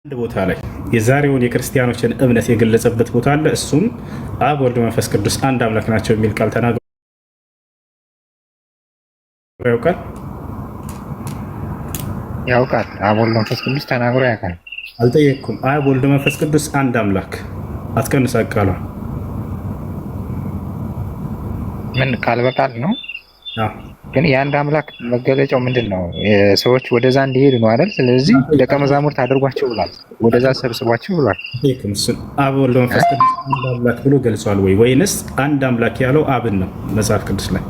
አንድ ቦታ ላይ የዛሬውን የክርስቲያኖችን እምነት የገለጸበት ቦታ አለ። እሱም አብ ወልድ መንፈስ ቅዱስ አንድ አምላክ ናቸው የሚል ቃል ተናግሮ ያውቃል። አብ ወልድ መንፈስ ቅዱስ ተናግሮ ያውቃል። አልጠየቅኩም። አብ ወልድ መንፈስ ቅዱስ አንድ አምላክ አትቀንሳ ቃሏ ምን ቃል በቃል ነው። ግን የአንድ አምላክ መገለጫው ምንድን ነው? ሰዎች ወደዛ እንዲሄዱ ነው አይደል? ስለዚህ ደቀ መዛሙርት አድርጓቸው ብሏል። ወደዛ ሰብስቧቸው ብሏል። አብ ወልድ መንፈስ ቅዱስ አንድ አምላክ ብሎ ገልጿል ወይ? ወይንስ አንድ አምላክ ያለው አብን ነው? መጽሐፍ ቅዱስ ላይ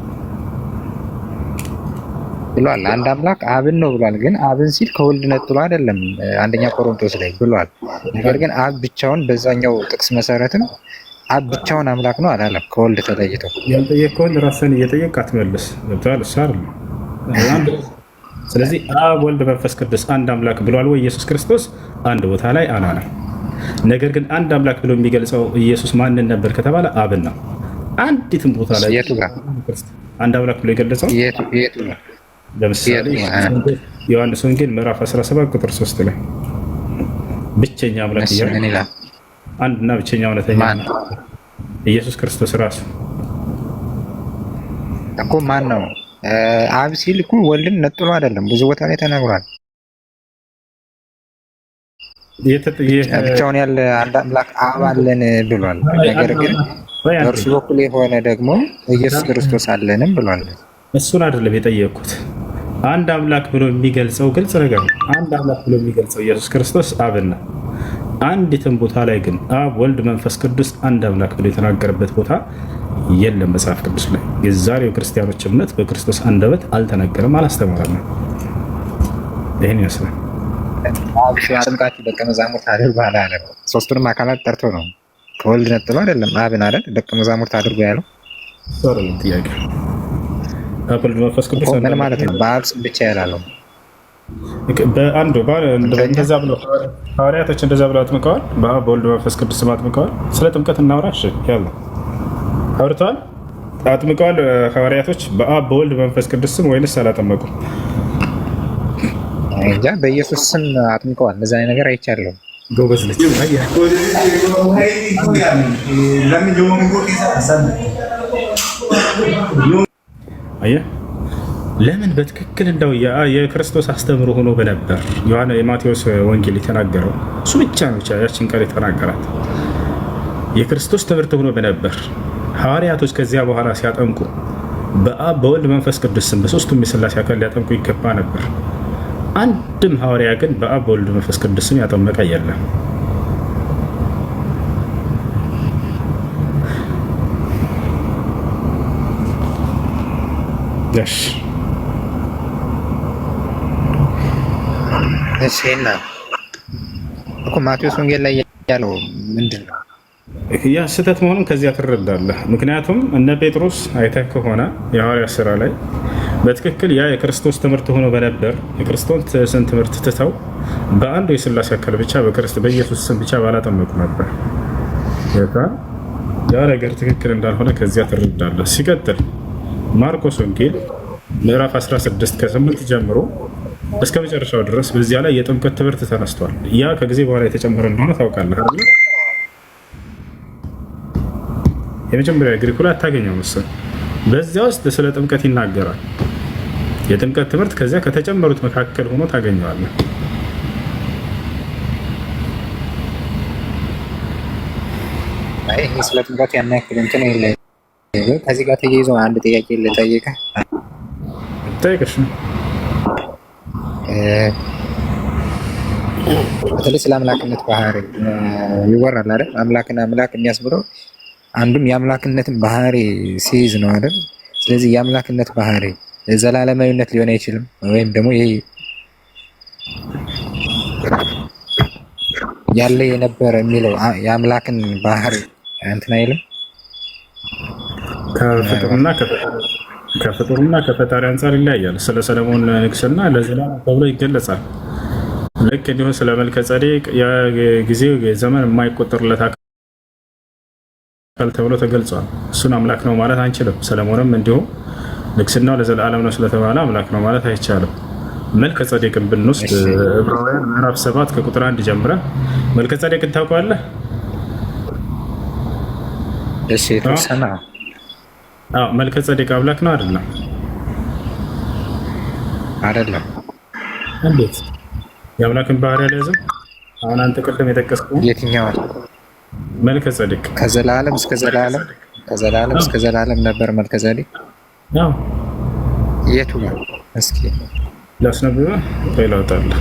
ብሏል። አንድ አምላክ አብን ነው ብሏል። ግን አብን ሲል ከወልድ ነጥሎ አይደለም። አንደኛ ቆሮንቶስ ላይ ብሏል። ነገር ግን አብ ብቻውን በዛኛው ጥቅስ መሰረትም አብ ብቻውን አምላክ ነው አላለም። ከወልድ ተለይተው ያልጠየቀውን ራስን እየጠየቅ አትመልስ። ገብቶሃል? ሳር ስለዚህ አብ ወልድ መንፈስ ቅዱስ አንድ አምላክ ብሏል ወይ? ኢየሱስ ክርስቶስ አንድ ቦታ ላይ አላለም። ነገር ግን አንድ አምላክ ብሎ የሚገልጸው ኢየሱስ ማንን ነበር ከተባለ አብን ነው። አንዲትም ቦታ ላይ የቱ ጋር አንድ አምላክ ብሎ የገለጸው የቱ ነው? ለምሳሌ ዮሐንስ ወንጌል ምዕራፍ 17 ቁጥር 3 ላይ ብቸኛ አምላክ ይላል። አንድና ብቸኛ እውነተኛ ኢየሱስ ክርስቶስ ራሱ እኮ ማን ነው? አብ ሲል እኮ ወልድን ነጥሎ አይደለም። ብዙ ቦታ ላይ ተናግሯል። ብቻውን ያለ አንድ አምላክ አብ አለን ብሏል። ነገር ግን በእርሱ በኩል የሆነ ደግሞ ኢየሱስ ክርስቶስ አለንም ብሏል። እሱን አይደለም የጠየቅኩት። አንድ አምላክ ብሎ የሚገልጸው ግልጽ ነገር ነው። አንድ አምላክ ብሎ የሚገልጸው ኢየሱስ ክርስቶስ አብን ነው። አንዲትም ቦታ ላይ ግን አብ ወልድ መንፈስ ቅዱስ አንድ አምላክ ብሎ የተናገረበት ቦታ የለም መጽሐፍ ቅዱስ ላይ። የዛሬው ክርስቲያኖች እምነት በክርስቶስ አንደበት አልተነገረም፣ አላስተማረም። ይህን ይመስላል። ጥምቃችሁ ደቀ መዛሙርት አድርጎ አላለ። ሶስቱንም አካላት ጠርቶ ነው። ከወልድ ነጥሎ አይደለም። አብን አይደል ደቀ መዛሙርት አድርጎ ያለው። ጥያቄ አብ ወልድ መንፈስ ቅዱስ ምን ማለት ነው? በአብ ስም ብቻ ያላለው በአንዱ እንደዛ ብሎ ሐዋርያቶች እንደዛ ብለው አጥምቀዋል። በአብ በወልድ መንፈስ ቅዱስ ስም አጥምቀዋል። ስለ ጥምቀት እናውራ። እሺ ያለው አውርተዋል፣ አጥምቀዋል ሐዋርያቶች በአብ በወልድ መንፈስ ቅዱስ ስም ወይንስ አላጠመቁም? እንጃ በኢየሱስ ስም አጥምቀዋል። እንደዛ ነገር አይቻለሁ። ጎበዝ ልጅ አየህ። ለምን በትክክል እንደው የክርስቶስ አስተምሮ ሆኖ በነበር የማቴዎስ ወንጌል የተናገረው እሱ ብቻ ነው። ያችን ቃል የተናገራት የክርስቶስ ትምህርት ሆኖ በነበር ሐዋርያቶች ከዚያ በኋላ ሲያጠምቁ በአብ በወልድ መንፈስ ቅዱስ ስም በሶስቱም የሥላሴ አካል ሊያጠምቁ ይገባ ነበር። አንድም ሐዋርያ ግን በአብ በወልድ መንፈስ ቅዱስ ስም ያጠመቀ የለም። እሺና እኮ ማቴዎስ ወንጌል ላይ ያለው ምንድን ነው? ያ ስህተት መሆኑን ከዚያ ትረዳለህ። ምክንያቱም እነ ጴጥሮስ አይተህ ከሆነ የሐዋርያት ሥራ ላይ በትክክል ያ የክርስቶስ ትምህርት ሆኖ በነበር የክርስቶስን ትምህርት ትተው በአንዱ የሥላሴ አካል ብቻ በኢየሱስ ስም ብቻ ባላጠመቁ ነበር። ያ ነገር ትክክል እንዳልሆነ ከዚያ ትረዳለህ። ሲቀጥል ማርቆስ ወንጌል ምዕራፍ 16 ከ8 ጀምሮ እስከ መጨረሻው ድረስ በዚያ ላይ የጥምቀት ትምህርት ተነስቷል። ያ ከጊዜ በኋላ የተጨመረ እንደሆነ ታውቃለህ አይደል? የመጀመሪያ ግሪኩ ላይ አታገኘው መሰል። በዚያ ውስጥ ስለ ጥምቀት ይናገራል። የጥምቀት ትምህርት ከዚያ ከተጨመሩት መካከል ሆኖ ታገኘዋለህ። አይ ስለ ጥምቀት ያን ያክል እንትን የለም። ከዚህ ጋር ተያይዞ አንድ ጥያቄ ልጠይቅህ። ጠይቅሽ ነው። በተለይ ስለ አምላክነት ባህሪ ይወራል አይደል? አምላክን አምላክ የሚያስብለው አንዱም የአምላክነትን ባህሪ ሲይዝ ነው አይደል? ስለዚህ የአምላክነት ባህሪ ዘላለማዊነት ሊሆን አይችልም። ወይም ደግሞ ይሄ ያለ የነበረ የሚለው የአምላክን ባህሪ እንትን አይልም። ከፍጡርና ከፈጣሪ አንጻር ይለያያል። ስለ ሰለሞን ንግስና ለዘላለም ተብሎ ይገለጻል። ልክ እንዲሁም ስለ መልከ ጸዴቅ የጊዜው የዘመን የማይቆጠርለት አካል ተብሎ ተገልጿል። እሱን አምላክ ነው ማለት አንችልም። ሰለሞንም እንዲሁም ንግስናው ለዘላለም ነው ስለተባለ አምላክ ነው ማለት አይቻልም። መልከ ጸዴቅን ብንወስድ ዕብራውያን ምዕራፍ 7 ከቁጥር 1 ጀምረህ መልከ ጸዴቅን ታውቀዋለህ? እሺ የተወሰነ መልከ ጸዴቅ አምላክ ነው አይደለም? አይደለም። እንዴት የአምላክን ባህሪ ያልያዘ? አሁን አንተ ቅድም የጠቀስከው የትኛው መልከ ጸዴቅ? ከዘላለም እስከ ዘላለም ነበር መልከ ጸዴቅ። የቱ ነው? እስኪ ላስነብብህ ይላውጣለህ።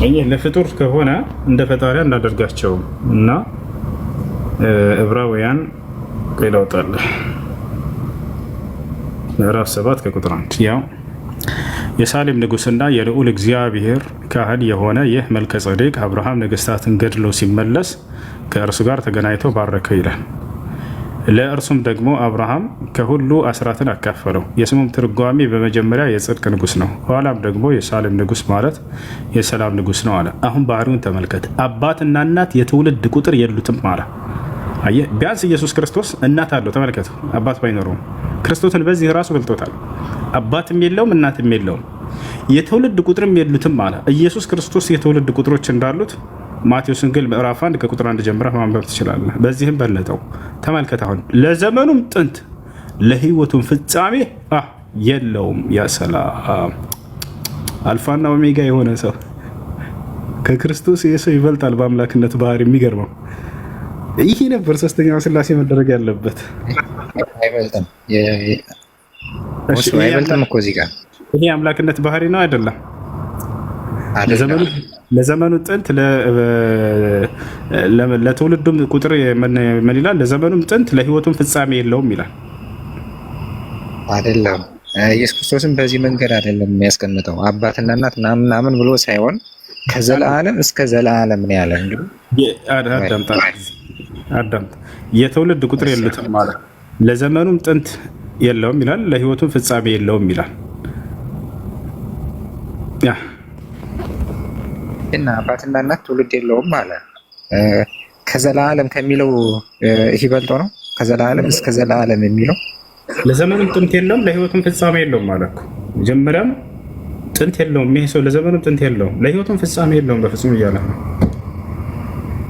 እኛ ለፍጡር ከሆነ እንደ ፈጣሪ እናደርጋቸውም እና ዕብራውያን ይላውጣለህ ምዕራፍ 7 ከቁጥር 1 ያው የሳሌም ንጉሥና የልዑል እግዚአብሔር ካህን የሆነ ይህ መልከ ጸዴቅ አብርሃም ነገሥታትን ገድሎ ሲመለስ ከእርሱ ጋር ተገናኝቶ ባረከው ይላል። ለእርሱም ደግሞ አብርሃም ከሁሉ አስራትን አካፈለው። የስሙም ትርጓሜ በመጀመሪያ የጽድቅ ንጉሥ ነው፣ ኋላም ደግሞ የሳሌም ንጉሥ ማለት የሰላም ንጉሥ ነው አለ። አሁን ባህሪውን ተመልከት። አባትና እናት የትውልድ ቁጥር የሉትም አለ። አየህ፣ ቢያንስ ኢየሱስ ክርስቶስ እናት አለው። ተመልከቱ፣ አባት ባይኖረውም ክርስቶስን በዚህ ራሱ በልጦታል። አባትም የለውም እናትም የለውም፣ የትውልድ ቁጥርም የሉትም አለ። ኢየሱስ ክርስቶስ የትውልድ ቁጥሮች እንዳሉት ማቴዎስ ወንጌል ምዕራፍ 1 ከቁጥር 1 ጀምረህ ማንበብ ትችላለህ። በዚህም በለጠው። ተመልከት፣ አሁን ለዘመኑም ጥንት ለሕይወቱም ፍጻሜ የለውም። ያ ሰላም! አልፋና ኦሜጋ የሆነ ሰው ከክርስቶስ የሰው ይበልጣል በአምላክነት ባህሪ። የሚገርመው ይህ ነበር ሶስተኛው ሥላሴ መደረግ ያለበት። አይበልጥም እኮ እዚህ ጋር ይሄ አምላክነት ባህሪ ነው አይደለም? ለዘመኑ ጥንት ለትውልዱም ቁጥር ምን ይላል? ለዘመኑም ጥንት ለሕይወቱም ፍጻሜ የለውም ይላል። አይደለም። ኢየሱስ ክርስቶስም በዚህ መንገድ አይደለም የሚያስቀምጠው። አባትና እናት ምናምን ብሎ ሳይሆን ከዘላለም እስከ ዘላለም ነው ያለ። እንግዲህ አዳምጥ። የትውልድ ቁጥር የሉትም ማለት ለዘመኑም ጥንት የለውም ይላል፣ ለሕይወቱም ፍጻሜ የለውም ይላል። እና አባትና እናት ትውልድ የለውም አለ። ከዘላለም ከሚለው ይህ በልጦ ነው። ከዘላለም እስከ ዘላለም የሚለው ለዘመኑም ጥንት የለውም ለሕይወቱም ፍጻሜ የለውም ማለት እኮ መጀመሪያም ጥንት የለውም። ይሄ ሰው ለዘመኑም ጥንት የለውም ለሕይወቱም ፍጻሜ የለውም በፍጹም እያለ ነው።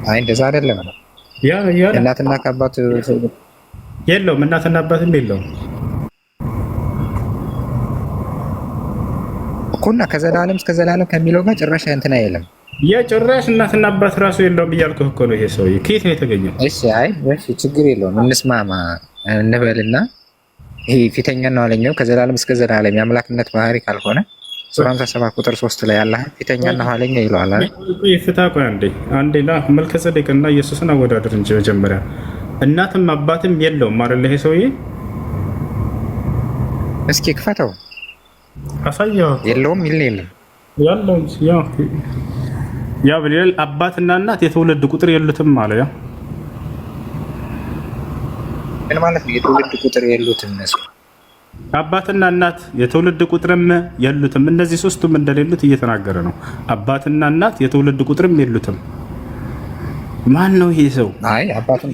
አይ እንደዛ አይደለም። እናትና ከአባት የለውም፣ እናትና አባትም የለውም እኮና ከዘላለም እስከ ዘላለም ከሚለው ጋር ጭራሽ እንትን አይልም። የጭራሽ እናትና አባት ራሱ የለውም እያልኩህ እኮ ነው። ይሄ ሰውዬ ከየት ነው የተገኘው? እሺ፣ አይ ችግር የለውም እንስማማ እንበልና ይሄ ፊተኛና ኋለኛው ከዘላለም እስከ ዘላለም የአምላክነት ባህሪ ካልሆነ ሱራ 57 ቁጥር 3 ላይ ያለ ፊተኛና ኋለኛ ይለዋል አይደል? ይፍታ። ቆይ አንዴ መልከ ጸዴቅና ኢየሱስን አወዳደር እንጂ መጀመሪያ እናትም አባትም የለውም አይደል? ይሄ ሰውዬ እስኪ ክፈተው አሳየው። የለውም የለም ያለው ያው ብለል አባትና እናት የትውልድ ቁጥር የሉትም ማለት ያው ምን ማለት ነው? የትውልድ ቁጥር የሉትም እነሱ አባትና እናት የትውልድ ቁጥርም የሉትም። እነዚህ ሶስቱም እንደሌሉት እየተናገረ ነው። አባትና እናት የትውልድ ቁጥርም የሉትም። ማን ነው ይሄ ሰው? አይ አባቱን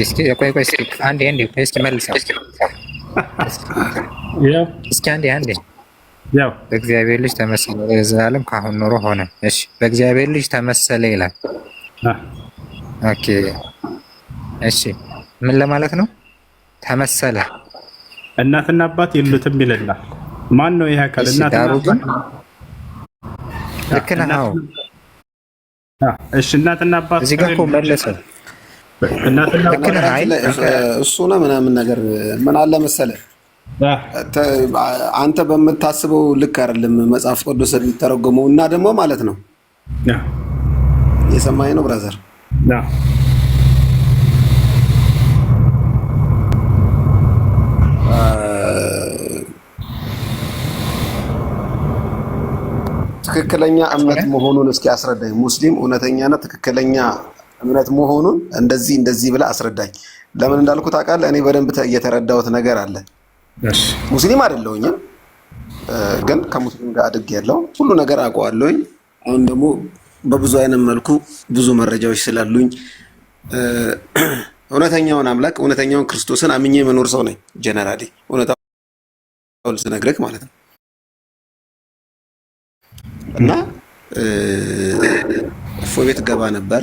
እስኪ ቆይ እስኪ አንዴ እስኪ መልሰው እስኪ አንዴ ያው በእግዚአብሔር ልጅ ተመሰለ ለዘላለም ካሁን ኖሮ ሆነ። እሺ በእግዚአብሔር ልጅ ተመሰለ ይላል። ኦኬ እሺ ምን ለማለት ነው? ተመሰለ እናትና አባት የሉትም ይለናል። ማን ነው ይሄ አካል? እናትና አባት ልክ ነህ። እሺ እናትና አባት እዚህ ጋር እኮ መለሰ። እሱ ነው ምናምን ነገር ምን አለ መሰለህ፣ አንተ በምታስበው ልክ አይደለም መጽሐፍ ቅዱስ የሚተረጎመው እና ደግሞ ማለት ነው የሰማኸኝ ነው ብራዘር። ትክክለኛ እምነት መሆኑን እስኪ አስረዳኝ። ሙስሊም እውነተኛና ትክክለኛ እምነት መሆኑን እንደዚህ ብለህ አስረዳኝ። ለምን እንዳልኩ ታውቃለህ? እኔ በደንብ እየተረዳሁት ነገር አለ። ሙስሊም አይደለሁኝም፣ ግን ከሙስሊም ጋር አድጌያለሁ። ሁሉ ነገር አውቀዋለሁኝ። አሁን ደግሞ በብዙ አይነት መልኩ ብዙ መረጃዎች ስላሉኝ እውነተኛውን አምላክ እውነተኛውን ክርስቶስን አምኜ መኖር ሰው ነኝ። ጀነራሊ እውነታውን ስነግርህ ማለት ነው። እና እፎይ ቤት ገባ ነበር፣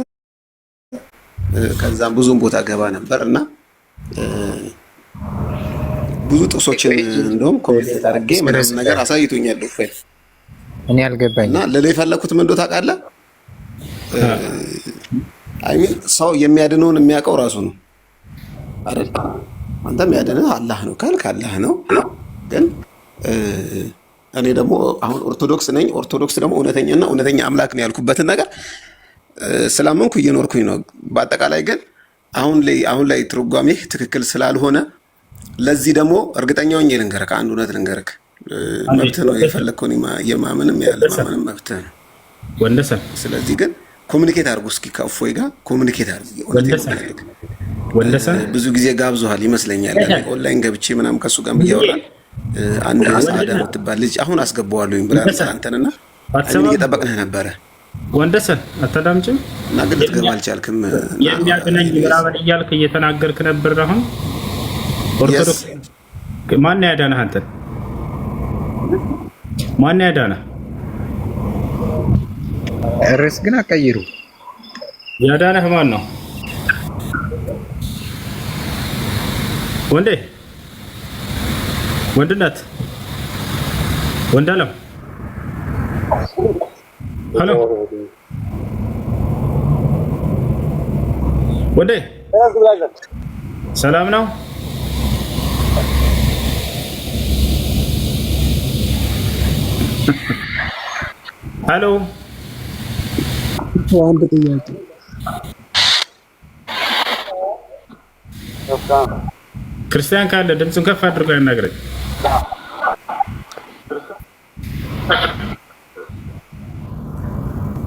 ከዛም ብዙም ቦታ ገባ ነበር እና ብዙ ጥቅሶችን እንደውም ኮሜንት አድርጌ ምናምን ነገር አሳይቶኛል እፎይ። እኔ አልገባኝ እና ልል የፈለኩት ምን እንደው ታውቃለህ? አይሚን ሰው የሚያድነውን የሚያውቀው ራሱ ነው አይደል? አንተ የሚያድንህ አላህ ነው ካልክ አላህ ነው። ግን እኔ ደግሞ አሁን ኦርቶዶክስ ነኝ። ኦርቶዶክስ ደግሞ እውነተኛና እውነተኛ አምላክ ነው ያልኩበትን ነገር ስላመንኩ እየኖርኩኝ ነው። በአጠቃላይ ግን አሁን ላይ ትርጓሜህ ትክክል ስላልሆነ ለዚህ ደግሞ እርግጠኛ ሆኜ ልንገርህ፣ አንድ እውነት ልንገርህ። መብትህ ነው የፈለግከውን የማመንም ያለማመንም መብትህ ነው ወንደሰን። ስለዚህ ግን ኮሚኒኬት አድርጉ እስኪ ከእፎይ ጋር ኮሚኒኬት አድርጉ። ወንደሰን ብዙ ጊዜ ጋብዞሃል ይመስለኛል። ኦንላይን ገብቼ ምናምን ከሱ ጋር እያወራን አንድ ሰዓዳ የምትባል ልጅ አሁን አስገባዋለሁኝ ብለህ አንተንና እየጠበቅንህ ነበረ። ወንደሰን አታዳምጭም እና ግን ልትገባ አልቻልክም። የሚያገናኝ ምናምን እያልክ እየተናገርክ ነበር። አሁን ኦርቶዶክስ ማን ያዳነህ? አንተን ማን ያዳነህ? ርዕስ ግን አቀይሩ። ያዳነህ ማን ነው? ወንዴ ወንድነት ወንዳለም ሄሎ ወንዴ ሰላም ነው? ሄሎ አንድ ጥያቄ ክርስቲያን ካለ ድምፁን ከፍ አድርጎ ያናግረኝ።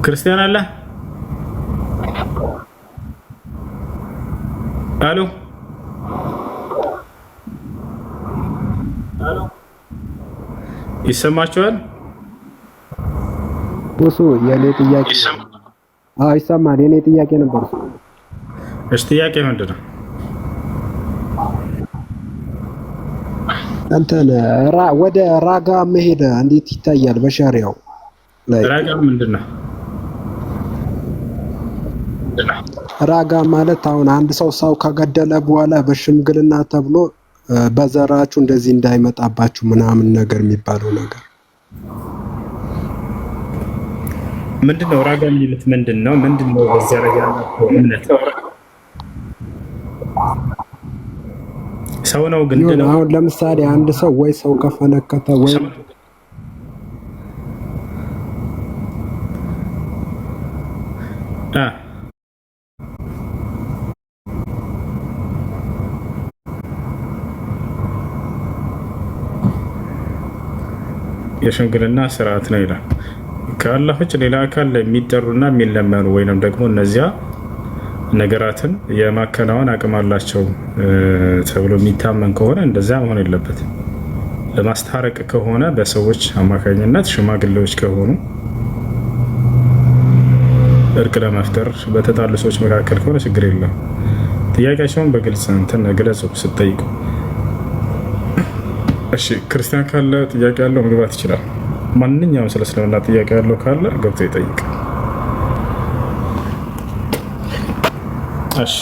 ክርስቲያን አለ? ሄሎ ይሰማችኋል? እሱ የኔ ጥያቄ ይሰማል። የኔ ጥያቄ ነበር። እሺ ጥያቄ ምንድን ነው? እንትን ወደ ራጋ መሄድ እንዴት ይታያል በሸሪያው ላይ? ራጋ ምንድን ነው? ራጋ ማለት አሁን አንድ ሰው ከገደለ በኋላ በሽምግልና ተብሎ በዘራችሁ እንደዚህ እንዳይመጣባችሁ ምናምን ነገር የሚባለው ነገር ምንድነው? ራጋ የሚሉት ምንድነው? ምንድነው? በዚያ ላይ ያለው እምነት ሰው ነው ግን አሁን ለምሳሌ አንድ ሰው ወይ ሰው ከፈነከተ ወይ የሽምግልና ስርዓት ነው ይላል። ከአላህ ውጭ ሌላ አካል የሚጠሩና የሚለመኑ ወይንም ደግሞ እነዚያ ነገራትን የማከናወን አቅም አላቸው ተብሎ የሚታመን ከሆነ እንደዚያ መሆን የለበትም። ለማስታረቅ ከሆነ በሰዎች አማካኝነት ሽማግሌዎች ከሆኑ እርቅ ለመፍጠር በተጣሉ ሰዎች መካከል ከሆነ ችግር የለም። ጥያቄያቸውን በግልጽ እንትን ግለጹ ስትጠይቁ። እሺ ክርስቲያን ካለ ጥያቄ ያለው መግባት ይችላል። ማንኛውም ስለ እስልምና ጥያቄ ያለው ካለ ገብቶ ይጠይቅ። እሺ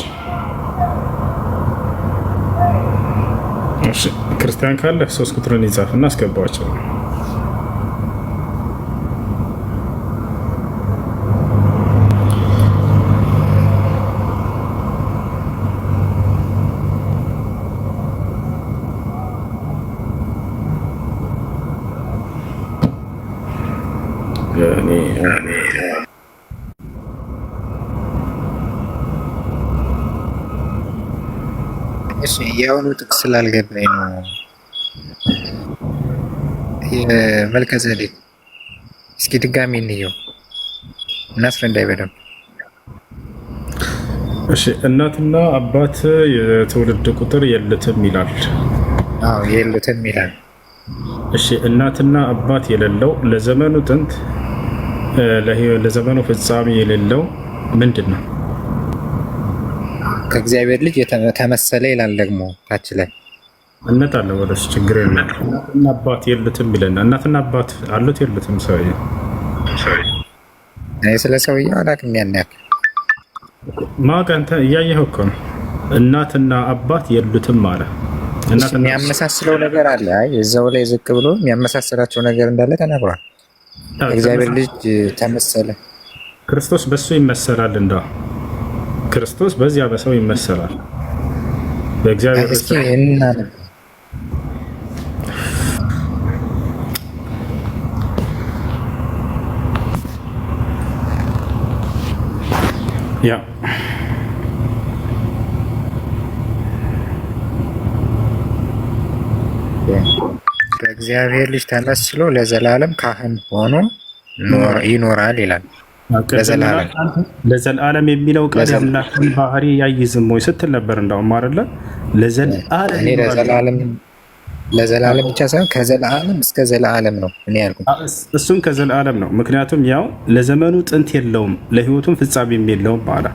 ክርስቲያን ካለ 3 ቁጥርን ይጻፍና አስገባቸው። እሺ የአሁኑ ጥቅስ ስላልገባኝ ነው። የመልከ ጼዴቅ እስኪ ድጋሚ እንየው እናስረዳይ በደንብ። እሺ እናትና አባት የትውልድ ቁጥር የለትም ይላል። አዎ የለትም ይላል። እሺ እናትና አባት የሌለው ለዘመኑ ጥንት ለዘመኑ ፍጻሜ የሌለው ምንድን ነው? ከእግዚአብሔር ልጅ ተመሰለ ይላል ደግሞ ታች ላይ እንመጣለን ወደሱ። ችግር የለም። እናትና አባት የሉትም ይለናል። እናትና አባት አሉት የሉትም? ሰውዬው እኔ ስለ ሰውዬው አላውቅም። ያን ያክል ማወቅ አንተ እያየኸው እኮ ነው። እናትና አባት የሉትም አለ። የሚያመሳስለው ነገር አለ። አይ እዛው ላይ ዝቅ ብሎ የሚያመሳስላቸው ነገር እንዳለ ተናግሯል። እግዚአብሔር ልጅ ተመሰለ። ክርስቶስ በሱ ይመሰላል። እንደው ክርስቶስ በዚያ በሰው ይመሰላል። በእግዚአብሔር እስኪ እናነብ። ያ በእግዚአብሔር ልጅ ተመስሎ ለዘላለም ካህን ሆኖ ይኖራል ይላል። ለዘላለም የሚለው ቃል የአምላክን ባህሪ ያይዝም ወይ ስትል ነበር። እንዳውም አይደለ ለዘላለም ብቻ ሳይሆን ከዘላለም እስከ ዘላለም ነው እኔ ያልኩት። እሱም ከዘላለም ነው። ምክንያቱም ያው ለዘመኑ ጥንት የለውም ለሕይወቱም ፍጻሜም የለውም አለ።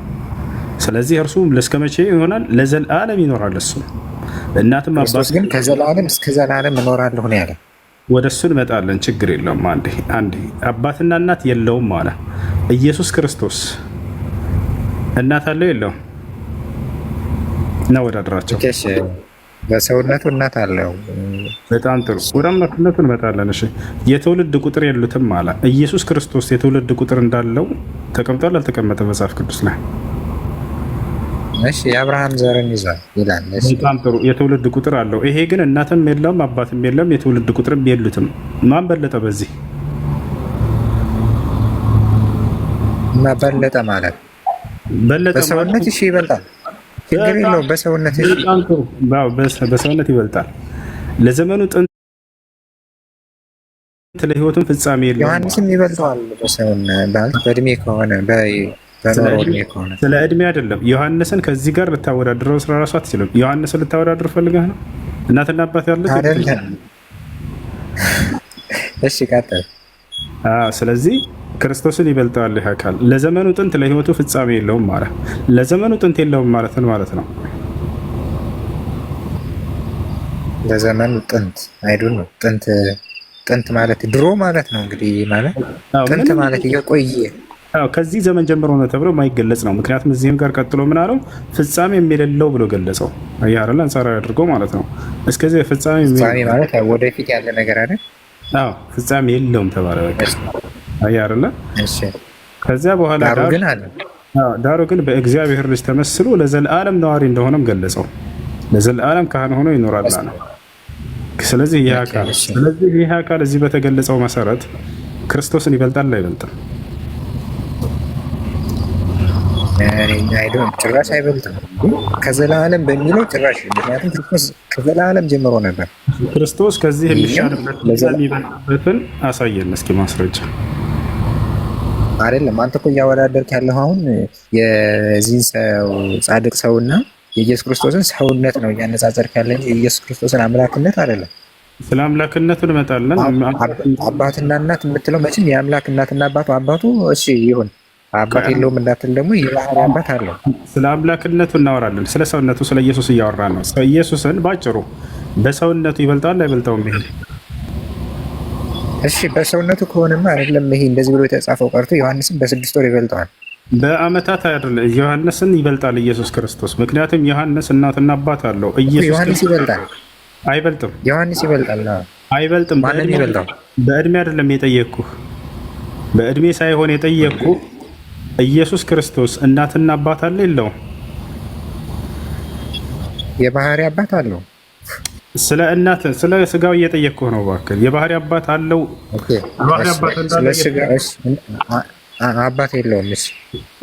ስለዚህ እርሱ እስከ መቼ ይሆናል? ለዘላለም ይኖራል። እሱ እናትም አባት ግን ከዘላለም እስከ ዘላለም እኖራለሁ ነው ያለ። ወደ እሱ እንመጣለን። ችግር የለውም። አንዴ አባትና እናት የለውም አለ። ኢየሱስ ክርስቶስ እናት አለው የለውም? እናወዳድራቸው። በሰውነቱ እናት አለው። በጣም ጥሩ። ወደ አምላክነቱ እንመጣለን። እሺ የትውልድ ቁጥር የሉትም አለ። ኢየሱስ ክርስቶስ የትውልድ ቁጥር እንዳለው ተቀምጧል አልተቀመጠ መጽሐፍ ቅዱስ ላይ? እሺ የአብርሃም ዘርን ይዟል ይላል። በጣም ጥሩ። የትውልድ ቁጥር አለው። ይሄ ግን እናትም የለውም አባትም የለም የትውልድ ቁጥርም የሉትም። ማን በለጠ በዚህ? እና በለጠ ማለት በሰውነት እሺ ይበልጣል። ችግር የለውም። በሰውነት በሰውነት ይበልጣል። ለዘመኑ ጥንት ለሕይወቱም ፍጻሜ የለውም። ዮሐንስም ይበልጠዋል በሰውነት በእድሜ ከሆነ ስለ እድሜ አይደለም። ዮሐንስን ከዚህ ጋር ልታወዳድረው ስለራሱ አትችልም። ዮሐንስን ልታወዳድር ፈልገህ ነው? እናትና አባት ያሉት አይደለም። እሺ ቀጥል። ስለዚህ ክርስቶስን ይበልጠዋል ይህ አካል። ለዘመኑ ጥንት ለሕይወቱ ፍጻሜ የለውም ማለት ለዘመኑ ጥንት የለውም ማለት ነው። ለዘመኑ ጥንት አይዱን ነው። ጥንት ማለት ድሮ ማለት ነው። እንግዲህ ማለት ጥንት ማለት እየቆየ ከዚህ ዘመን ጀምሮ ነው ተብሎ የማይገለጽ ነው። ምክንያቱም እዚህም ጋር ቀጥሎ ምን አለው? ፍጻሜ የሌለው ብሎ ገለጸው። አያረላ አንጻራዊ አድርገው ማለት ነው። እስከዚህ ፍጻሜ ማለት ወደፊት ያለ ነገር አይደል? አዎ ፍጻሜ የለውም ተባለ። በቃ አያረላ። እሺ ከዚያ በኋላ ዳሩ ግን በእግዚአብሔር ልጅ ተመስሎ ለዘላለም ነዋሪ እንደሆነም ገለጸው። ለዘላለም ካህን ሆኖ ይኖራል ነው። ስለዚህ ይህ አካል እዚህ በተገለጸው መሰረት ክርስቶስን ይበልጣል አይበልጥም? ጭራሽ አይበልጥም። ከዘላለም በሚለው ጭራሽ፣ ምክንያቱም ክርስቶስ ከዘላለም ጀምሮ ነበር። ክርስቶስ ከዚህ የሚሻልበትን አሳየን እስኪ ማስረጃ። አይደለም አንተ እኮ እያወዳደርክ ያለኸው አሁን የዚህን ሰው ጻድቅ ሰውና የኢየሱስ ክርስቶስን ሰውነት ነው እያነጻጸርክ ያለ እንጂ የኢየሱስ ክርስቶስን አምላክነት አይደለም። ስለ አምላክነቱ እንመጣለን። አባትና እናት የምትለው መቼም የአምላክ እናትና አባቱ እሺ ይሁን፣ አባት የለውም እንዳትል ደግሞ የባህሪ አባት አለው። ስለ አምላክነቱ እናወራለን። ስለ ሰውነቱ ስለ ኢየሱስ እያወራን ነው። ኢየሱስን ባጭሩ በሰውነቱ ይበልጣል አይበልጠውም? ይሄ እሺ በሰውነቱ ከሆነማ አይደለም ይሄ እንደዚህ ብሎ የተጻፈው ቀርቶ ዮሐንስን በ6 ወር ይበልጠዋል። በአመታት አይደለም ዮሐንስን ይበልጣል ኢየሱስ ክርስቶስ። ምክንያቱም ዮሐንስ እናትና አባት አለው። ዮሐንስ ይበልጣል አይበልጥም? ዮሐንስ ይበልጣል አይበልጥም? ማንን ይበልጣል? በእድሜ አይደለም የጠየቅኩህ፣ በእድሜ ሳይሆን የጠየቅኩህ ኢየሱስ ክርስቶስ እናትና አባት አለ የለውም? የባህሪ አባት አለው። ስለ እናት ስለ ስጋው እየጠየቅኩህ ነው። እባክህ የባህሪ አባት አለው። ባህሪ አባት እንዳለ አባት የለውም።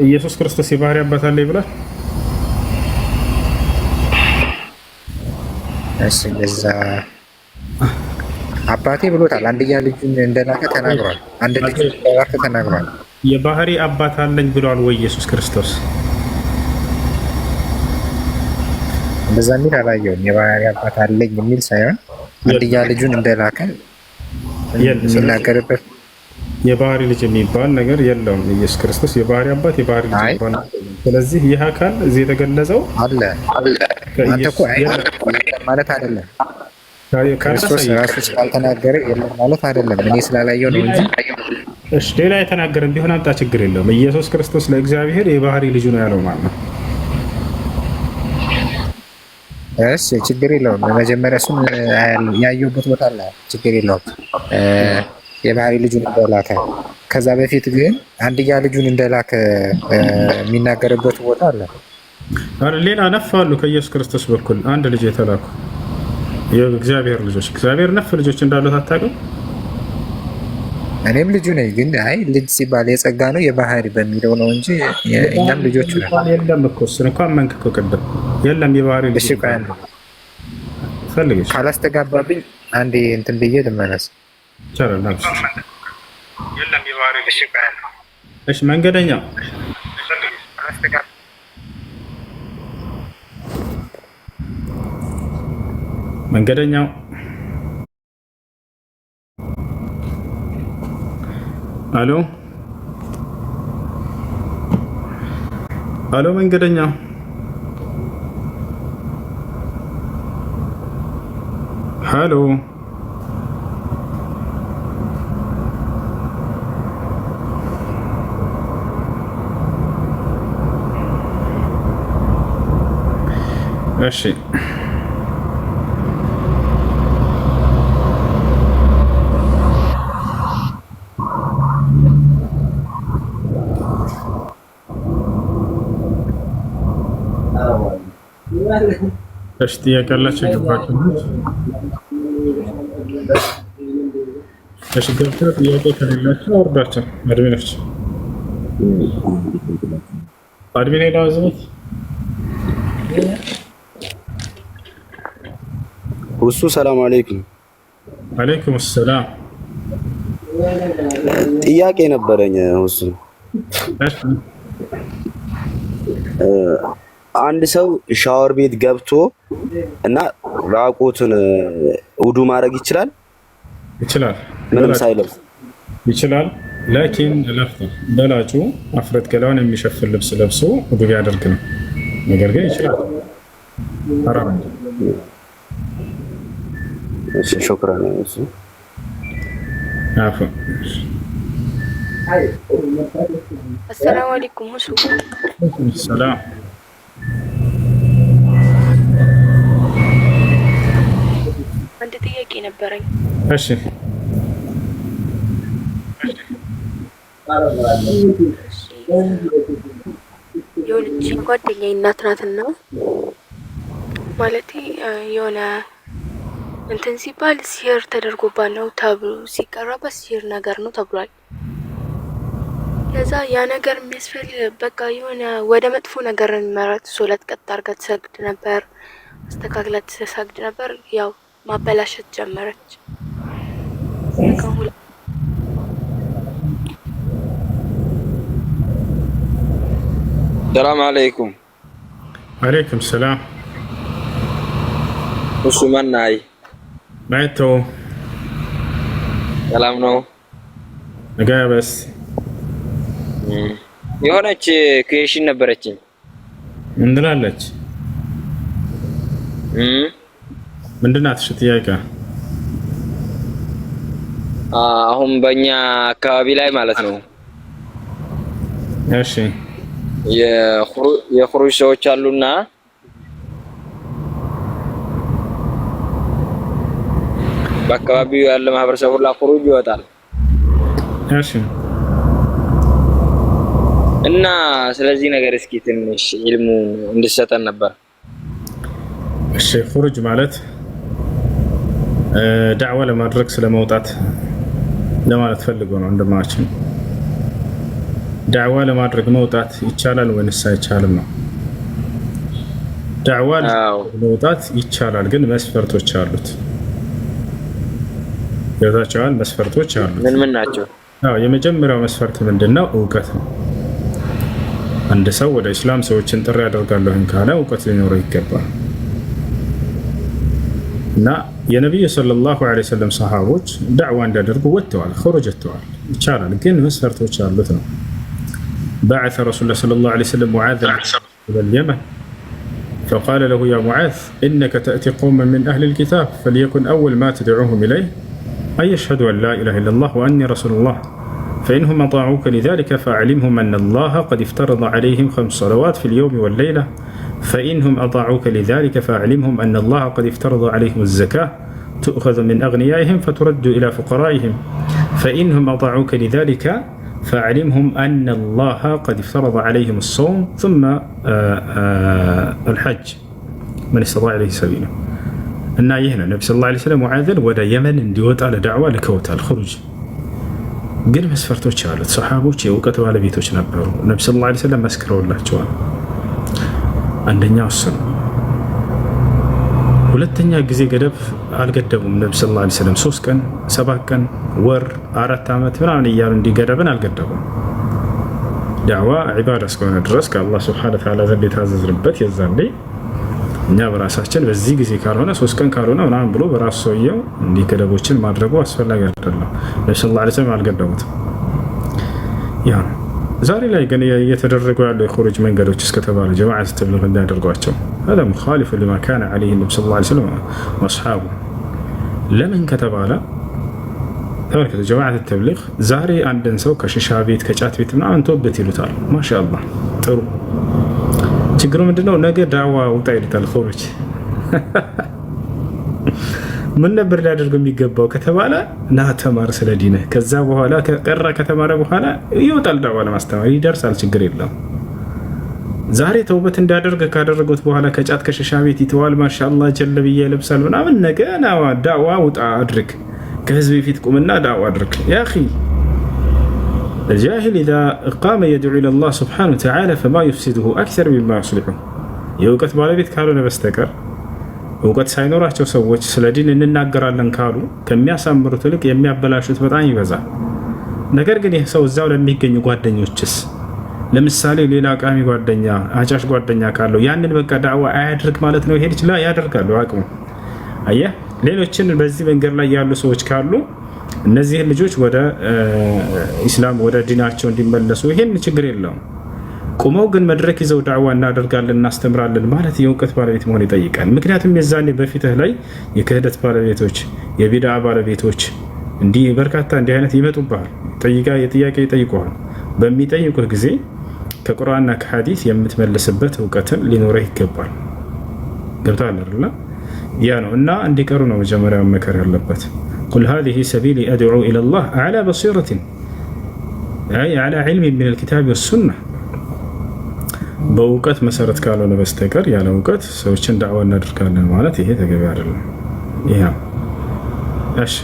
ኢየሱስ ክርስቶስ የባህሪ አባት አለ ይብላል። እሺ ለዛ አባቴ ብሎታል። አንድያ ልጁን እንደላከ ተናግሯል። አንድ ልጅ እንደላከ ተናግሯል። የባህሪ አባት አለኝ ብሏል ወይ ኢየሱስ ክርስቶስ? እንደዛ የሚል አላየውም። የባህሪ አባት አለኝ የሚል ሳይሆን አንድያ ልጁን እንደላከ የሚናገርበት የባህሪ ልጅ የሚባል ነገር የለውም። ኢየሱስ ክርስቶስ የባህሪ አባት የባህሪ ልጅ የሚባል። ስለዚህ ይህ አካል እዚህ የተገለጸው አለ። አንተ እኮ ማለት አይደለም ክርስቶስ ራሱ ስላልተናገረ የለም ማለት አይደለም። እኔ ስላላየው ነው እንጂ እሺ፣ ሌላ የተናገረን ቢሆን አምጣ፣ ችግር የለውም። ኢየሱስ ክርስቶስ ለእግዚአብሔር የባህሪ ልጁ ነው ያለው ማለት ነው። እሺ፣ ችግር የለውም። መጀመሪያ እሱን ያየሁበት ቦታ አለ፣ ችግር የለውም። የባህሪ ልጁን እንደላከ ከዛ በፊት ግን አንድያ ልጁን እንደላከ የሚናገርበት ቦታ አለ። ሌላ ነፍ አሉ ከኢየሱስ ክርስቶስ በኩል አንድ ልጅ የተላኩ የእግዚአብሔር ልጆች። እግዚአብሔር ነፍ ልጆች እንዳሉት አታውቅም? እኔም ልጁ ነኝ። ግን አይ ልጅ ሲባል የጸጋ ነው የባህሪ በሚለው ነው እንጂ እኛም ልጆች ነን። የለም እኮ እሱን እንኳን መንክ እኮ ቅድም የለም የባህሪ ልጅ ፈልግሽ ካላስተጋባብኝ አንዴ እንትን ብዬ ልመለስ ይቻላል። የለም የባህሪ ልጅ እሺ፣ መንገደኛ መንገደኛው አሎ አሎ፣ መንገደኛው ሃሎ እሺ እሺ ጥያቄ አላችሁ ገባችሁ? እሺ ገብተው ጥያቄ ከሌላችሁ አውርዳቸው። አድሚኖች አድሚን ሄዳ ዝምት እሱ ሰላም አለይኩም። አለይኩም ሰላም። ጥያቄ ነበረኝ እሱ አንድ ሰው ሻወር ቤት ገብቶ እና ራቁትን ውዱ ማድረግ ይችላል? ይችላል። ምንም ሳይለብስ ይችላል። ላኪን ለፍተ በላጩ አፍረት ገላውን የሚሸፍን ልብስ ለብሶ ውዱ ቢያደርግ ነው። ነገር ግን ይችላል። ሐራም ነው። እሺ ሹክራን። እሱ አፈ አሰላሙ አለይኩም። ሙሱ ሰላም። አንድ ጥያቄ ነበረኝ። እሺ የሆነች ጓደኛዬ እናት ናትና ማለቴ የሆነ እንትን ሲባል ሲህር ተደርጎባት ነው ተብሎ ሲቀራባት ሲህር ነገር ነው ተብሏል። ለዛ ያ ነገር የሚያስፈልግ በቃ የሆነ ወደ መጥፎ ነገር የሚመራት ሶላት ቀጥ አድርጋ ትሰግድ ነበር፣ አስተካክላ ትሰግድ ነበር። ያው ማበላሸት ጀመረች። ሰላም አለይኩም። አለይኩም ሰላም። እሱ ማናይ ማይቶ ሰላም ነው ነጋበስ የሆነች ክሬሽን ነበረችኝ። ምን ትላለች? ምንድን ናት? እሺ ጥያቄ አሁን በእኛ አካባቢ ላይ ማለት ነው እሺ የኹሩጅ ሰዎች አሉና በአካባቢው ያለ ማህበረሰብ ሁሉ ኹሩጅ ይወጣል። እሺ እና ስለዚህ ነገር እስኪ ትንሽ ኢልሙ እንድሰጠን ነበር። እሺ ኹሩጅ ማለት ዳዕዋ ለማድረግ ስለመውጣት ለማለት ፈልጎ ነው። እንደማችን ዳዕዋ ለማድረግ መውጣት ይቻላል ወይስ አይቻልም ነው? ዳዕዋ ለመውጣት ይቻላል፣ ግን መስፈርቶች አሉት። የዛቻዋን መስፈርቶች አሉት። ምን ናቸው? የመጀመሪያው መስፈርት ምንድነው? እውቀት ነው። አንድ ሰው ወደ እስላም ሰዎችን ጥሪ ያደርጋለሁ ካለ እውቀት ሊኖረው ይገባል። እና የነቢዩ ሰለላሁ ዐለይሂ ወሰለም ሰሃቦች ዳዕዋ እንዲያደርጉ ወጥተዋል፣ ኹሩጅ ወጥተዋል። ይቻላል፣ ግን መስፈርቶች አሉት ነው። بعث رسول الله صلى الله عليه وسلم معاذ إلى اليمن فقال له يا معاذ إنك تأتي قوما من أهل الكتاب فليكن أول ما تدعوهم إليه أن يشهدوا أن لا إله إلا الله وأني رسول الله فإنهم أطاعوك لذلك فأعلمهم أن الله قد افترض عليهم 5 صلوات في اليوم والليلة فإنهم أطاعوك لذلك فأعلمهم أن الله قد افترض عليهم الزكاة تؤخذ من أغنيائهم فترد إلى فقرائهم فإنهم أطاعوك لذلك فأعلمهم أن الله قد افترض عليهم الصوم ثم الحج من استطاع إليه سبيلا እና ይህ ነው ነቢ ሰለላሁ ዐለይሂ ወሰለም ሙዓዝን ወደ የመን እንዲወጣ ለዳዕዋ ልከውታል። ኹሩጅ ግን መስፈርቶች አሉት። ሰሓቦች የእውቀት ባለቤቶች ነበሩ። ነቢ ሰለላሁ ዐለይሂ ወሰለም መስክረውላቸዋል። አንደኛው እሱ ነው። ሁለተኛ ጊዜ ገደብ አልገደቡም። ነቢ ሰለላሁ ዐለይሂ ወሰለም 3 ቀን፣ 7 ቀን፣ ወር፣ 4 ዓመት ምናምን እያሉ እንዲገደብን አልገደቡም። ዳዕዋ ዒባዳ እስከሆነ ድረስ ከአላህ ሱብሓነሁ ወተዓላ ዘንድ የታዘዝንበት የዛኔ እኛ በራሳችን በዚህ ጊዜ ካልሆነ 3 ቀን ካልሆነ ምናምን ብሎ በራሱ ሰውየው እንዲህ ገደቦችን ማድረጉ አስፈላጊ አይደለም። ነቢ ሰለላሁ ዐለይሂ ወሰለም አልገደቡትም። ያ ዛሬ ላይ ግን እየተደረጉ ያሉ የኹሩጅ መንገዶች እስከተባለ ጀማዓት ተብሊግ እንዳያደርጓቸው هذا مخالف لما كان عليه النبي صلى الله عليه وسلم واصحابه ለምን ከተባለ ተመልከቱ ጀማዓት ተብሊግ ዛሬ አንድን ሰው ከሽሻ ቤት ከጫት ቤት ምናምን ተወበት ይሉታል። ማሻአላህ ጥሩ። ችግሩ ምንድነው? ነገ ዳዕዋ ውጣ ይሉታል። ኹሩጅ ምን ነበር ሊያደርገው የሚገባው ከተባለ ና ተማር ስለ ዲንህ። ከዛ በኋላ ከቀረ ከተማረ በኋላ ይወጣል ዳዕዋ ለማስተማር ይደርሳል። ችግር የለም። ዛሬ ተውበት እንዲያደርግ ካደረጉት በኋላ ከጫት ከሽሻ ቤት ይተዋል። ማሻአላህ ጀለብያ ይለብሳል ምናምን። ነገ ዳዕዋ ውጣ አድርግ፣ ከህዝብ ፊት ቁምና ዳዕዋ አድርግ። ያ አኺ الجاهل إذا قام يدعو إلى الله سبحانه وتعالى فما يفسده أكثر مما يصلحه የእውቀት ባለቤት ካልሆነ በስተቀር እውቀት ሳይኖራቸው ሰዎች ስለ ዲን እንናገራለን ካሉ ከሚያሳምሩት ይልቅ የሚያበላሹት በጣም ይበዛል። ነገር ግን ይህ ሰው እዛው ለሚገኙ ጓደኞችስ ለምሳሌ ሌላ ቃሚ ጓደኛ አጫሽ ጓደኛ ካለው ያንን በቃ ዳዕዋ አያድርግ ማለት ነው። ይሄድ ይችላል፣ ያደርጋሉ አቅሙ። አየህ ሌሎችን በዚህ መንገድ ላይ ያሉ ሰዎች ካሉ እነዚህን ልጆች ወደ ኢስላም ወደ ዲናቸው እንዲመለሱ ይሄን ችግር የለውም። ቁመው ግን መድረክ ይዘው ዳዕዋ እናደርጋለን እናስተምራለን ማለት የእውቀት ባለቤት መሆን ይጠይቃል። ምክንያቱም የዛኔ በፊትህ ላይ የክህደት ባለቤቶች የቢድዓ ባለቤቶች እንዲህ በርካታ እንዲህ አይነት ይመጡብሃል። ጥያቄ ይጠይቁሃል። በሚጠይቁህ ጊዜ ከቁርአንና ከሐዲስ የምትመልስበት እውቀትን ሊኖረህ ይገባል። ገብቶሃል አይደል? ያ ነው እና እንዲቀሩ ነው መጀመሪያ መከር ያለበት። ቁል ሃዚሂ ሰቢሊ አድዑ ኢለላህ ዐላ በሲረቲን አይ ዐላ ዒልሚን ሚነል ኪታቢ ወሱነህ። በእውቀት መሰረት ካልሆነ በስተቀር ያለ እውቀት ሰዎችን ዳዕዋ እናደርጋለን ማለት ይሄ ተገቢ አይደለም። ይሄ ነው እሺ።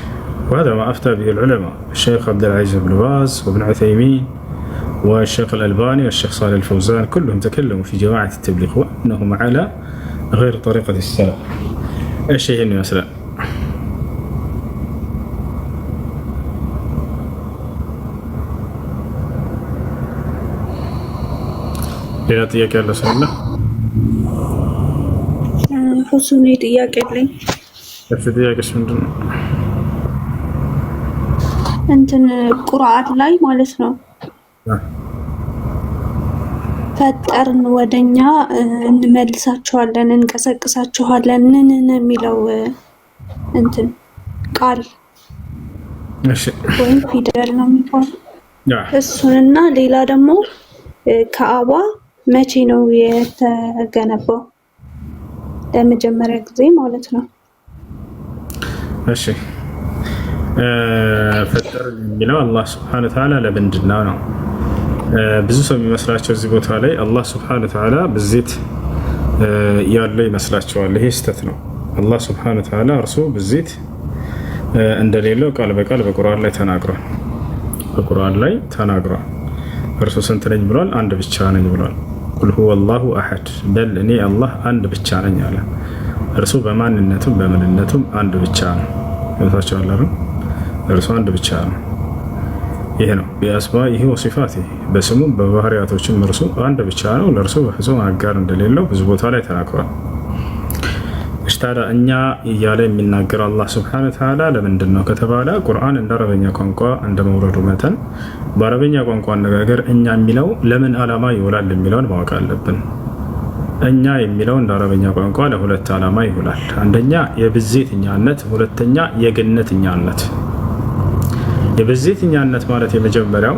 وهذا ما أفتى به العلماء الشيخ عبد العزيز بن باز وابن عثيمين والشيخ الألباني والشيخ صالح الفوزان كلهم تكلموا في جماعة التبليغ وأنهم على غير طريقة السلف. ايش هي مثلا؟ ሌላ ጥያቄ ያለ ሰው አለ? ሁሱኔ ጥያቄ አለኝ። እሺ ጥያቄሽ ምንድን ነው? እንትን ቁርአን ላይ ማለት ነው ፈጠርን ወደኛ እንመልሳቸዋለን እንቀሰቅሳቸዋለን ነን የሚለው እንትን ቃል እሺ ወይም ፊደል ነው የሚባለው እሱንና ሌላ ደግሞ ከአባ መቼ ነው የተገነባው? ለመጀመሪያ ጊዜ ማለት ነው። እሺ ፈጠርን የሚለው አላህ ሱብሓነሁ ወተዓላ ለምንድነው ነው? ብዙ ሰው የሚመስላቸው እዚህ ቦታ ላይ አላህ ሱብሓነሁ ወተዓላ ብዜት ያለው ይመስላቸዋል። ይሄ ስህተት ነው። አላህ ሱብሓነሁ ወተዓላ እርሱ ብዜት እንደሌለው ቃል በቃል በቁርአን ላይ ተናግሯል። በቁርአን ላይ ተናግሯል። እርሱ ስንት ነኝ ብሏል? አንድ ብቻ ነኝ ብሏል። ቁል ሁወ አላሁ አሐድ በል እኔ አላህ አንድ ብቻ ነኝ አለ። እርሱ በማንነቱም በምንነቱም አንድ ብቻ ነው። ገብታችኋል አይደል? እርሱ አንድ ብቻ ነው። ይሄ ነው ቢአስማኢሂ ወሲፋቲሂ በስሙም በባህሪያቶችም እርሱ አንድ ብቻ ነው። ለእርሱ በፍጹም አጋር እንደሌለው ብዙ ቦታ ላይ ተናግሯል። ታዲያ እኛ እያለ የሚናገር አላህ ስብሐነሁ ወተዓላ ለምንድን ነው ከተባለ ቁርአን እንደ አረበኛ ቋንቋ እንደ መውረዱ መጠን በአረበኛ ቋንቋ አነጋገር እኛ የሚለው ለምን ዓላማ ይውላል የሚለውን ማወቅ አለብን። እኛ የሚለው እንደ አረበኛ ቋንቋ ለሁለት ዓላማ ይውላል። አንደኛ የብዜትኛነት፣ ሁለተኛ የግነትኛነት። የብዜትኛነት ማለት የመጀመሪያው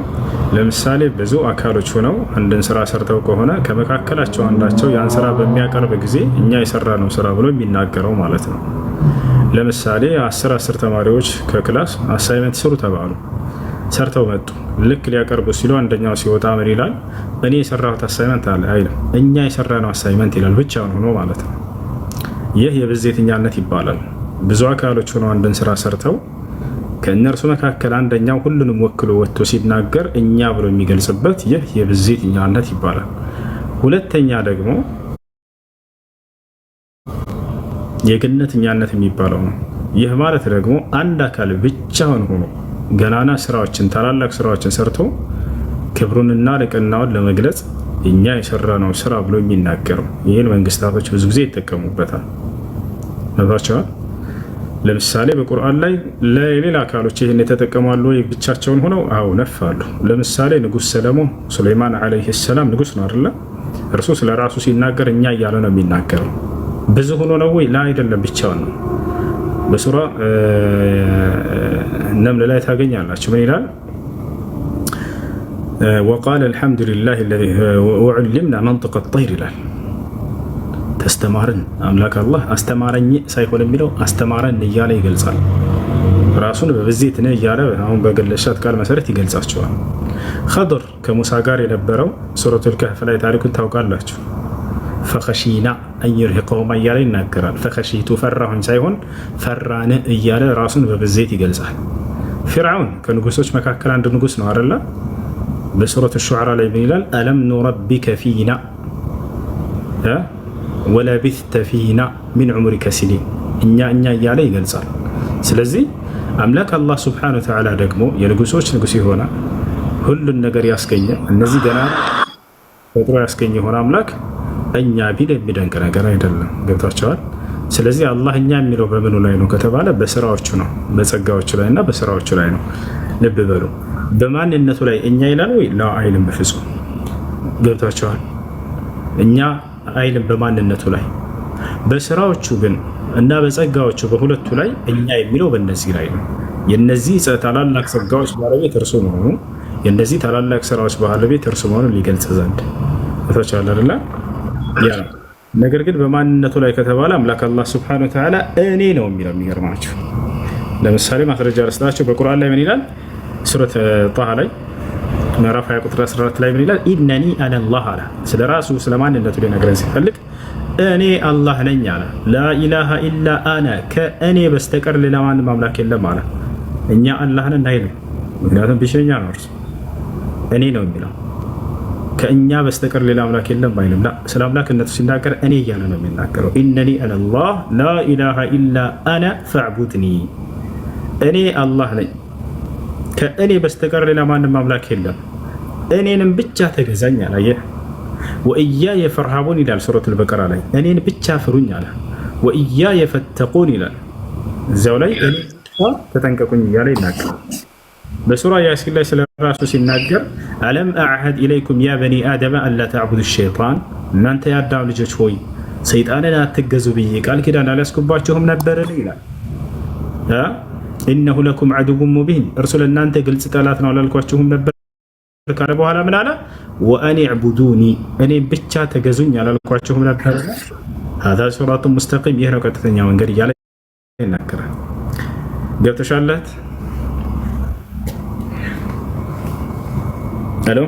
ለምሳሌ ብዙ አካሎች ሆነው አንድን ስራ ሰርተው ከሆነ ከመካከላቸው አንዳቸው ያን ስራ በሚያቀርብ ጊዜ እኛ የሰራነው ስራ ብሎ የሚናገረው ማለት ነው። ለምሳሌ 10 ተማሪዎች ከክላስ አሳይመንት ስሩ ተባሉ። ሰርተው መጡ። ልክ ሊያቀርቡ ሲሉ አንደኛው ሲወጣ ምን ይላል? እኔ የሰራሁት አሳይመንት አለ አይልም። እኛ የሰራነው አሳይመንት ይላል ብቻውን ሆኖ ማለት ነው። ይህ የብዜትኛነት ይባላል። ብዙ አካሎች ሆነው አንድን ስራ ሰርተው ከእነርሱ መካከል አንደኛው ሁሉንም ወክሎ ወጥቶ ሲናገር እኛ ብሎ የሚገልጽበት ይህ የብዜትኛነት ይባላል። ሁለተኛ ደግሞ የግነትኛነት የሚባለው ነው። ይህ ማለት ደግሞ አንድ አካል ብቻውን ሆኖ ገናና ስራዎችን ታላላቅ ስራዎችን ሰርቶ ክብሩንና ልቅናውን ለመግለጽ እኛ የሰራነው ስራ ብሎ የሚናገረው። ይህን መንግስታቶች ብዙ ጊዜ ይጠቀሙበታል። ነባቸዋል። ለምሳሌ በቁርአን ላይ ለሌላ አካሎች ይህን የተጠቀማሉ ወይ ብቻቸውን ሆነው? አው ነፋሉ። ለምሳሌ ንጉስ ሰለሞን ሱለይማን አለይሂ ሰላም ንጉስ ነው አይደለ? እርሱ ስለ ራሱ ሲናገር እኛ እያለ ነው የሚናገረው። ብዙ ሆኖ ነው ወይ? ላ አይደለም፣ ብቻውን ነው። በሱራ ነምል ላይ ታገኛላችሁ። ምን ይላል? ወቃለ አልሐምዱሊላህ አለዚ ወዑሊምና መንጠቀ ጠይር ይላል። ተስተማርን አምላክ አላህ አስተማረኝ ሳይሆን የሚለው አስተማረን እያለ ይገልጻል። ራሱን በብዜት ነው እያለ አሁን በገለሻት ቃል መሰረት ይገልጻቸዋል። ኸድር ከሙሳ ጋር የነበረው ሱረቱል ከህፍ ላይ ታሪኩን ታውቃላችሁ። ፈኸሺና አንዩርሂቀሁማ እያለ ይናገራል። ፈኸሺቱ ፈራሁኝ ሳይሆን ፈራን እያለ ራሱን በብዜት ይገልጻል። ፊርዓውን ከንጉሶች መካከል አንድ ንጉስ ነው አይደለ? በሱረቱ ሹዓራ ላይ ምን ይላል? አለም ኑረቢከ ፊና ወለቢስተ ፊና ሚን ዑምሪከ ሲኒን እኛ እያለ ይገልጻል። ስለዚህ አምላክ አላህ ስብሐነሁ ወተዓላ ደግሞ የንጉሶች ንጉስ የሆነ ሁሉን ነገር ያስገኘ እነዚህ ገና ፈጥሮ ያስገኘ የሆነ አምላክ እኛ ቢል የሚደንቅ ነገር አይደለም። ገብታችኋል? ስለዚህ አላህ እኛ የሚለው በምኑ ላይ ነው ከተባለ በስራዎቹ ነው፣ በጸጋዎቹ ላይ እና በስራዎቹ ላይ ነው። ልብ በሉ። በማንነቱ ላይ እኛ ይላል ወይ? ላ አይልም፣ በፍጹም። ገብታችኋል? እኛ አይልም በማንነቱ ላይ። በስራዎቹ ግን እና በጸጋዎቹ በሁለቱ ላይ እኛ የሚለው በእነዚህ ላይ ነው። የነዚህ ታላላቅ ጸጋዎች ባለቤት እርሱ መሆኑ የነዚህ ታላላቅ ስራዎች ባለቤት እርሱ መሆኑን ሊገልጽ ዘንድ ተቻለ አይደል? ያ ነገር ግን በማንነቱ ላይ ከተባለ አምላክ አላህ ሱብሓነሁ ወተዓላ እኔ ነው የሚለው። የሚገርማችሁ ለምሳሌ ማስረጃ ልስጣችሁ። በቁርአን ላይ ምን ይላል? ሱረት ጣሃ ላይ ምዕራፍ 20 ቁጥር 14 ላይ ምን ይላል? ኢነኒ አነላህ አለ። ስለ ራሱ ስለ ማንነቱ ሊነግረን ሲፈልግ እኔ አላህ ነኝ አለ። ላኢላሃ ኢላ አነ ከእኔ በስተቀር ሌላ ማንም አምላክ የለም አለ። እኛ አላህ ነን አይልም፣ ምክንያቱም ብቸኛ ነው እርሱ። እኔ ነው የሚለው ከእኛ በስተቀር ሌላ አምላክ የለም አይልም። ስለ አምላክነቱ ሲናገር እኔ እያለ ነው የሚናገረው። ኢነኒ አነላህ ላኢላሃ ኢላ አነ ፈዕቡድኒ፣ እኔ አላህ ነኝ ከእኔ በስተቀር ሌላ ማንም አምላክ የለም፣ እኔንም ብቻ ተገዛኝ አለ። ወኢያየ ፈርሃቡን ይላል ሱረቱል በቀራ ላይ። እኔን ብቻ ፍሩኝ አለ። ወኢያየ ፈተቁን ይላል እዚያው ላይ እኔ ተጠንቀቁኝ እያለ ይናገራል። በሱራ ያሲን ላይ ስለ ራሱ ሲናገር አለም አዕሀድ ኢለይኩም ያ በኒ አደመ አላ ተዕቡዱ ሸይጣን፣ እናንተ የአዳም ልጆች ሆይ ሰይጣንን አትገዙ ብዬ ቃል ኪዳን አልያዝኩባችሁም ነበርን ይላል። ኢነሁ ለኩም ዐዱውን ሙቢን፣ እርሱ ለእናንተ ግልጽ ጠላት ነው አላልኳችሁም ነበር ካለ በኋላ ምን አለ? ወአን ዕቡዱኒ፣ እኔ ብቻ ተገዙኝ አላልኳችሁም ነበር? ሀዛ ሲራጡን ሙስተቂም፣ ይህ ነው ቀጥተኛ መንገድ እያለ ይናገራል። ገብተሻለት? ሄሎ